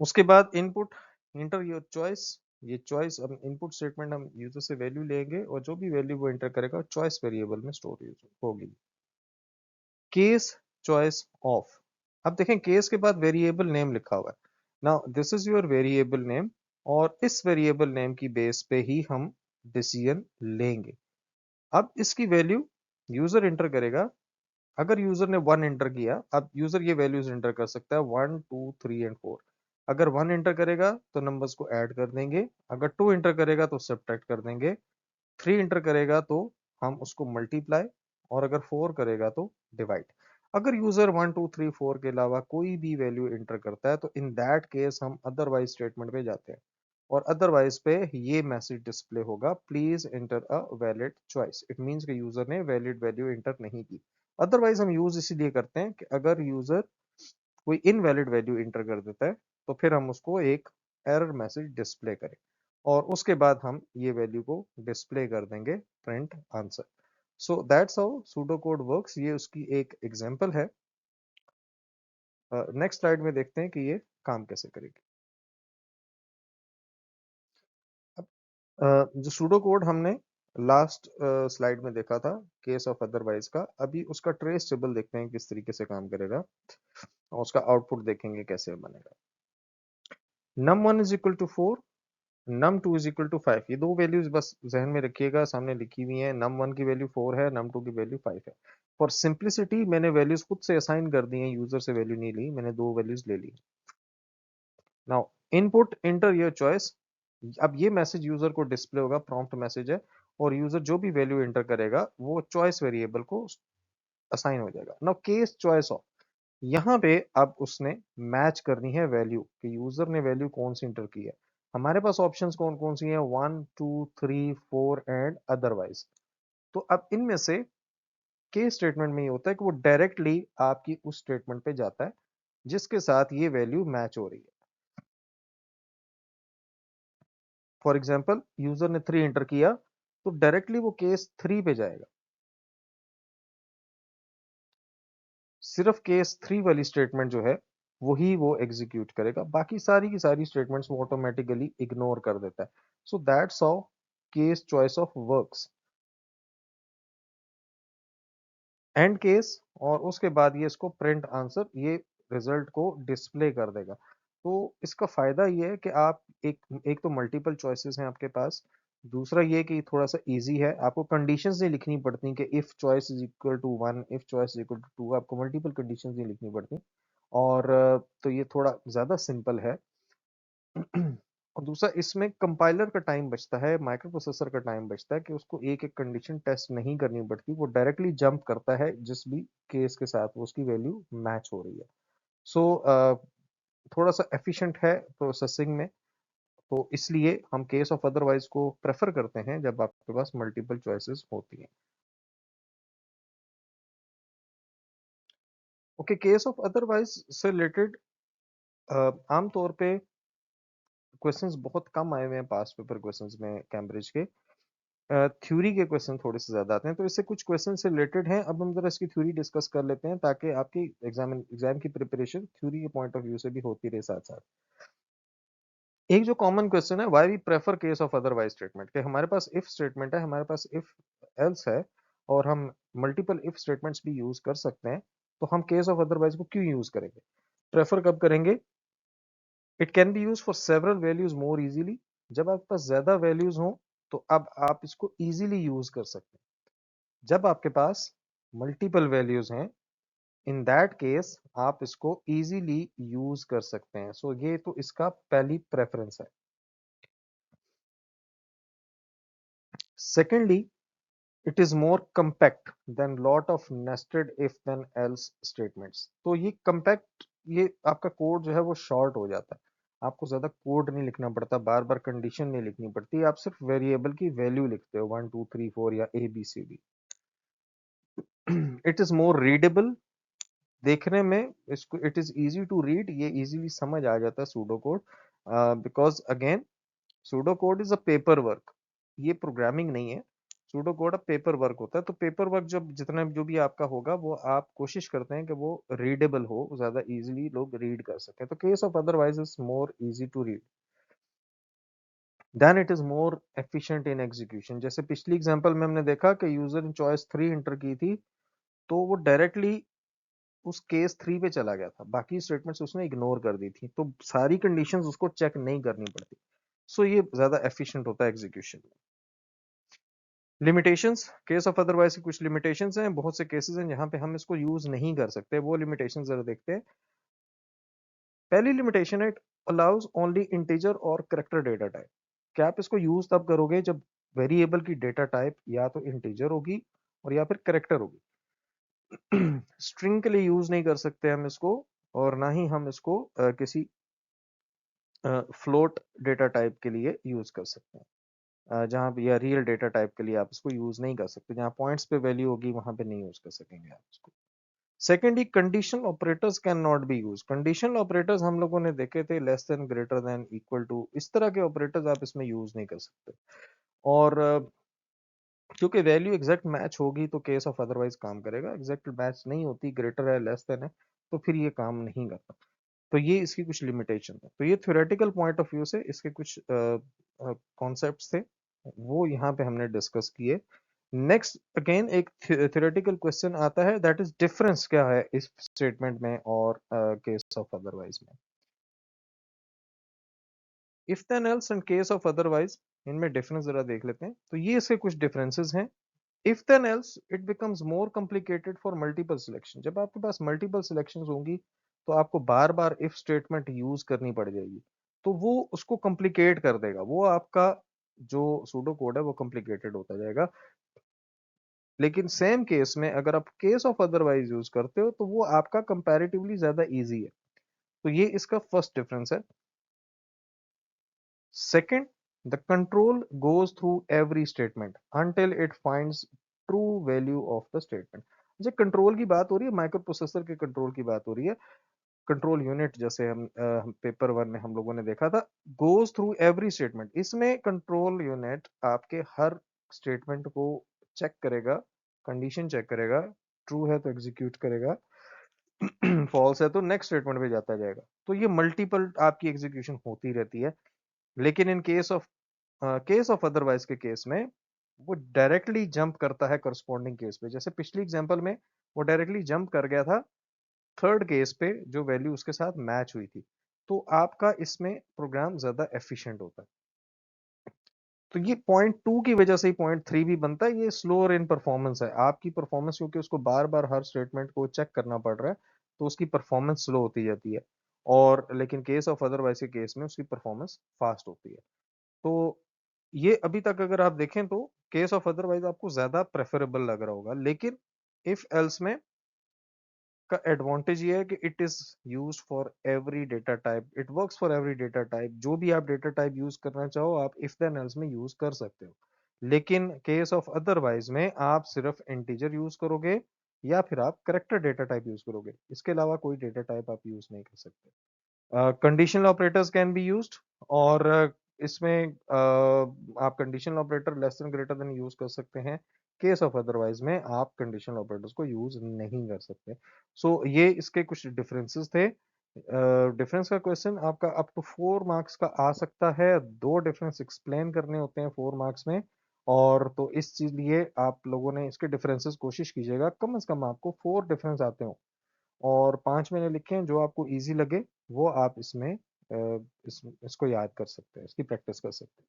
उसके बाद इनपुट, इंटर योर चॉइस। ये चॉइस, हम इनपुट स्टेटमेंट हम यूजर से वैल्यू लेंगे और जो भी वैल्यू वो एंटर करेगा चॉइस वेरिएबल में स्टोर होगी। Case choice of. अब देखें केस के बाद वेरिएबल नेम लिखा हुआ है। Now this is your variable name, और इस वेरिएबल नेम की बेस पे ही हम डिसीजन लेंगे। अब इसकी वैल्यू यूजर एंटर करेगा। अगर यूजर ने 1 एंटर किया, अब यूजर ये वैल्यूज एंटर कर सकता है 1 2 3 एंड 4। अगर 1 एंटर करेगा तो नंबर्स को ऐड कर देंगे, अगर 2 एंटर करेगा तो सब्ट्रैक्ट कर देंगे, 3 एंटर करेगा तो हम उसको मल्टीप्लाई, और अगर 4 करेगा तो डिवाइड। अगर यूजर 1 2 3 4 के अलावा कोई भी वैल्यू एंटर करता है तो इन दैट केस हम अदरवाइज स्टेटमेंट पे जाते हैं, और अदरवाइज पे ये मैसेज डिस्प्ले होगा, please enter a valid choice. It means कि यूजर ने वैलिड वैल्यू एंटर नहीं की। अदरवाइज हम यूज इसीलिए करते हैं कि अगर यूजर कोई इनवैलिड वैल्यू इंटर कर देता है तो फिर हम उसको एक एरर मैसेज डिस्प्ले करें, और उसके बाद हम ये वैल्यू को डिस्प्ले कर देंगे print answer. So that's how pseudo code works. ये उसकी एक एग्जांपल है। नेक्स्ट स्लाइड में देखते हैं कि ये काम कैसे करेगी। अब जो सूडो कोड हमने लास्ट स्लाइड में देखा था केस ऑफ अदरवाइज का, अभी उसका ट्रेस टेबल देखते हैं किस तरीके से काम करेगा, और उसका आउटपुट देखेंगे कैसे बनेगा। num1 is equal to 4, num2 is equal to 5। ये दो वैल्यूज बस जहन में रखिएगा, सामने लिखी हुई है। num1 की वैल्यू 4 है, num2 की वैल्यू 5 है। फॉर सिंप्लिसिटी मैंने वैल्यूज खुद से असाइन कर दी हैं, यूजर से वैल्यू नहीं ली, मैंने दो वैल्यूज ले ली। Now input enter your choice. अब ये मैसेज यूजर को डिस्प्ले होगा, प्रॉम्प्ट मैसेज है, और यूजर जो भी वैल्यू एंटर करेगा वो चॉइस वेरिएबल को असाइन हो जाएगा। नाउ केस चॉइस ऑफ, यहाँ पे अब उसने मैच करनी है वैल्यू कि यूजर ने वैल्यू कौन सी इंटर की है। हमारे पास ऑप्शंस कौन कौन सी हैं, 1 2 3 4 एंड अदरवाइज। तो अब इनमें से केस स्टेटमेंट में ये होता है कि वो डायरेक्टली आपकी उस स्टेटमेंट पे जाता है जिसके साथ ये वैल्यू मैच हो रही है। फॉर एग्जाम्पल यूजर ने 3 एंटर किया तो डायरेक्टली वो केस 3 पे जाएगा, सिर्फ केस 3 वाली स्टेटमेंट जो है वही वो एग्जीक्यूट करेगा, बाकी सारी की सारी स्टेटमेंट्स वो ऑटोमेटिकली इग्नोर कर देता है। सो that's how case choice of works. And case, और उसके बाद ये इसको प्रिंट आंसर, ये रिजल्ट को डिस्प्ले कर देगा। तो इसका फायदा ये है कि आप एक एक तो मल्टीपल चॉइसेस हैं आपके पास, दूसरा ये कि थोड़ा सा इजी है, आपको कंडीशंस नहीं लिखनी पड़ती कि if choice is equal to 1, if choice is equal to 2, आपको मल्टीपल कंडीशंस नहीं लिखनी पड़ती। और तो ये थोड़ा ज्यादा सिंपल है। और दूसरा इसमें कंपाइलर का टाइम बचता है, माइक्रो प्रोसेसर का टाइम बचता है कि उसको एक एक कंडीशन टेस्ट नहीं करनी पड़ती, वो डायरेक्टली जंप करता है जिस भी केस के साथ वो उसकी वैल्यू मैच हो रही है। सो थोड़ा सा एफिशिएंट है प्रोसेसिंग में, तो इसलिए हम केस ऑफ अदरवाइज को प्रेफर करते हैं जब आपके पास मल्टीपल चॉइसेस होती हैं। ओके, केस ऑफ अदरवाइज से रिलेटेड आमतौर पे क्वेश्चंस बहुत कम आए हुए हैं पास्ट पेपर क्वेश्चंस में कैम्ब्रिज के। थ्योरी के क्वेश्चन थोड़े से ज्यादा आते हैं, तो इससे कुछ क्वेश्चन से रिलेटेड हैं। अब हम जरा इसकी थ्योरी डिस्कस कर लेते हैं ताकि आपकी एग्जाम की प्रिपरेशन थ्योरी के पॉइंट ऑफ व्यू से भी होती रहे साथ साथ। एक जो कॉमन क्वेश्चन है, why we prefer case of otherwise statement, कि हमारे पास इफ स्टेटमेंट है, हमारे पास इफ एल्स है, और हम मल्टीपल इफ स्टेटमेंट्स भी यूज कर सकते हैं, तो हम केस ऑफ अदरवाइज को क्यों यूज करेंगे, प्रेफर कब करेंगे। It can B use for several values more easily, जब आपके पास ज्यादा वैल्यूज हो तो अब आप इसको इजीली यूज कर सकते हैं। जब आपके पास मल्टीपल वैल्यूज हैं, इन दैट केस आप इसको इजीली यूज कर सकते हैं। सो ये तो इसका पहली प्रेफरेंस है। Secondly, it is more compact than lot of nested if then else statements. तो ये कंपैक्ट, ये आपका कोड जो है वो शॉर्ट हो जाता है, आपको ज्यादा कोड नहीं लिखना पड़ता, बार बार कंडीशन नहीं लिखनी पड़ती, आप सिर्फ वेरिएबल की वैल्यू लिखते हो 1 2 3 4 या ABCD। It is more readable, देखने में इसको it is easy to read, ये इजीली समझ आ जाता है pseudo code, because again pseudo code is a paper work, ये प्रोग्रामिंग नहीं है। सूडो कोड अब पेपर वर्क होता है, तो पेपर वर्क जब जितना जो भी आपका होगा वो आप कोशिश करते हैं कि वो रीडेबल हो, ज्यादा इजीली लोग रीड कर सकें। तो case of otherwise is more easy to read, then it is more efficient in execution. जैसे पिछली एग्जांपल में हमने देखा कि यूजर ने चॉइस 3 एंटर की थी, तो वो डायरेक्टली उस केस 3 पे चला गया था, बाकी स्टेटमेंट्स उसने इग्नोर कर दी थी, तो सारी कंडीशंस उसको चेक नहीं करनी पड़ती। सो ये ज्यादा एफिशिएंट होता है एग्जीक्यूशन में। लिमिटेशंस, केस ऑफ अदरवाइज की कुछ लिमिटेशंस हैं, बहुत से केसेस हैं जहां पे हम इसको यूज नहीं कर सकते, वो लिमिटेशंस जरा देखते हैं। पहली लिमिटेशन है, इट अलाउज ओनली इंटीजर और कैरेक्टर डेटा टाइप। क्या आप इसको यूज तब करोगे जब वेरिएबल की डेटा टाइप या तो इंटीजर होगी और या फिर कैरेक्टर होगी। स्ट्रिंग के लिए यूज नहीं कर सकते हम इसको, और ना ही हम इसको किसी फ्लोट डेटा टाइप के लिए यूज कर सकते हैं। जहाँ पे या रियल डेटा टाइप के लिए आप इसको यूज नहीं कर सकते, जहाँ पॉइंट्स पे वैल्यू होगी वहां पे नहीं यूज कर सकेंगे आप इसको। Secondly, conditional operators can not be use. Conditional operators हम लोगों ने देखे थे, less than, greater than, equal to, इस तरह के ऑपरेटर्स आप इसमें यूज नहीं कर सकते। और क्योंकि वैल्यू एग्जैक्ट मैच होगी तो केस ऑफ अदरवाइज काम करेगा, एग्जैक्ट मैच नहीं होती, ग्रेटर है, लेस देन है, तो फिर ये काम नहीं करता। तो ये इसकी कुछ लिमिटेशन है। तो ये थ्योरेटिकल पॉइंट ऑफ व्यू से इसके कुछ कॉन्सेप्ट्स थे, वो यहाँ पे हमने डिस्कस किए। नेक्स्ट अगेन एक थ्योरेटिकल क्वेश्चन आता है, दैट इज डिफरेंस क्या है इस स्टेटमेंट में और केस ऑफ अदरवाइज में। If then else and case of otherwise, इनमें डिफरेंस जरा देख लेते हैं। तो ये इसके कुछ डिफरेंसेस हैं। If then else it becomes more complicated for multiple selection. जब आपके पास मल्टीपल सिलेक्शंस होंगी तो आपको बार बार इफ स्टेटमेंट यूज करनी पड़ जाएगी। तो वो उसको कॉम्प्लिकेट कर देगा, वो आपका जो सूडो कोड है वो कॉम्प्लिकेटेड होता जाएगा। लेकिन सेम केस में अगर आप केस ऑफ अदरवाइज यूज करते हो तो वो आपका कंपैरेटिवली ज्यादा इजी है। तो ये इसका फर्स्ट डिफरेंस है। Second, the control goes through every statement until it finds true value of the statement. जो कंट्रोल की बात हो रही है, माइक्रो प्रोसेसर के कंट्रोल की बात हो रही है। कंट्रोल यूनिट जैसे हम पेपर वन में हम लोगों ने देखा था, गोज थ्रू एवरी स्टेटमेंट। इसमें कंट्रोल यूनिट आपके हर स्टेटमेंट को चेक करेगा, कंडीशन चेक करेगा, ट्रू है तो एग्जीक्यूट करेगा, फॉल्स है तो नेक्स्ट स्टेटमेंट पे जाता जाएगा। तो ये मल्टीपल आपकी एग्जीक्यूशन होती रहती है। लेकिन इन केस ऑफ अदरवाइज के केस में वो डायरेक्टली जंप करता है करस्पॉन्डिंग केस पे। जैसे पिछली एग्जांपल में वो डायरेक्टली जंप कर गया था थर्ड केस पे जो वैल्यू उसके साथ मैच हुई थी। तो आपका इसमें प्रोग्राम ज्यादा एफिशिएंट होता है। तो ये पॉइंट टू की वजह से ही पॉइंट थ्री भी बनता है। ये स्लोअर इन परफॉर्मेंस है आपकी परफॉर्मेंस, क्योंकि उसको बार बार हर स्टेटमेंट को चेक करना पड़ रहा है, तो उसकी परफॉर्मेंस स्लो होती जाती है। और लेकिन केस ऑफ अदरवाइज के केस में उसकी परफॉर्मेंस फास्ट होती है। तो ये अभी तक अगर आप देखें तो केस ऑफ अदरवाइज आपको ज्यादा प्रेफरेबल लग रहा होगा। लेकिन इफ एल्स में का एडवांटेज ये है कि it is used for every data type, it works for every data type. जो भी आप डेटा टाइप यूज करना चाहो आप इफ देन एल्स में यूज कर सकते हो। लेकिन केस ऑफ अदरवाइज में आप सिर्फ इंटीजर यूज करोगे या फिर आप करेक्टर डेटा टाइप यूज करोगे, इसके अलावा कोई डेटा टाइप आप यूज नहीं कर सकते। Conditional operators can be used, और इसमें आप conditional operator less than greater then use कर सकते हैं। केस ऑफ अदरवाइज में आप कंडीशनल ऑपरेटर्स को यूज नहीं कर सकते। सो ये इसके कुछ डिफरेंसेस थे। डिफरेंस का क्वेश्चन आपका अप टू 4 मार्क्स का आ सकता है। दो डिफरेंस एक्सप्लेन करने होते हैं 4 मार्क्स में। और तो इस चीज लिए आप लोगों ने इसके डिफरेंसेस कोशिश कीजिएगा कम से कम आपको 4 डिफरेंस आते हो, और 5 मैंने लिखे हैं। जो आपको इजी लगे वो आप इसमें इसको याद कर सकते हैं, इसकी प्रैक्टिस कर सकते हैं।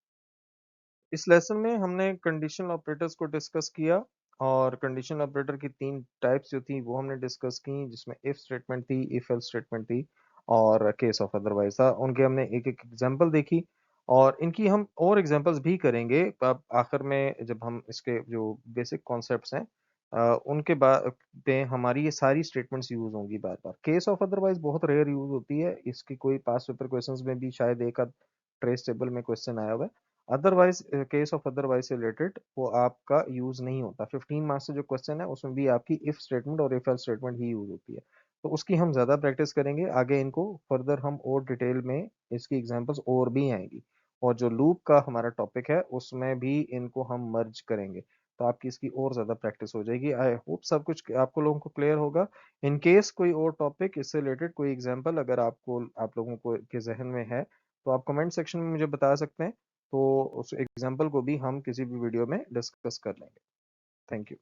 इस लेसन में हमने कंडीशनल ऑपरेटर्स को डिस्कस किया, और कंडीशनल ऑपरेटर की 3 टाइप्स जो थी वो हमने डिस्कस की, जिसमें इफ स्टेटमेंट थी, इफ एल्स स्टेटमेंट थी, और केस ऑफ अदरवाइज था। उनके हमने एक एक एग्जांपल देखी, और इनकी हम और एग्जांपल्स भी करेंगे अब आखिर में, जब हम इसके जो बेसिक कॉन्सेप्ट्स हैं उनके बाद पे हमारी ये सारी स्टेटमेंट्स यूज होंगी बार बार। केस ऑफ अदरवाइज बहुत रेयर यूज होती है, इसकी कोई पास पेपर क्वेश्चंस में भी शायद एक आध ट्रेस टेबल में क्वेश्चन आया हुआ है। अदरवाइज केस ऑफ अदरवाइज से रिलेटेड वो आपका यूज नहीं होता। 15 मार्क्स से जो क्वेश्चन है उसमें भी आपकी इफ स्टेटमेंट और if else statement he use होती है। तो उसकी हम ज्यादा प्रैक्टिस करेंगे आगे, इनको फर्दर हम और डिटेल में इसकी एग्जांपल्स और भी आएंगी। और जो लूप का हमारा टॉपिक है उसमें भी इनको हम मर्ज करेंगे, तो आपकी इसकी और ज्यादा प्रैक्टिस हो जाएगी। आई होप सब कुछ आपको लोगों को क्लियर होगा। इन केस कोई और टॉपिक इससे रिलेटेड कोई एग्जांपल अगर आपको आप लोगों को के जहन में है तो आप कमेंट सेक्शन में मुझे बता सकते हैं। तो उस एग्जाम्पल को भी हम किसी भी वीडियो में डिस्कस कर लेंगे। Thank you.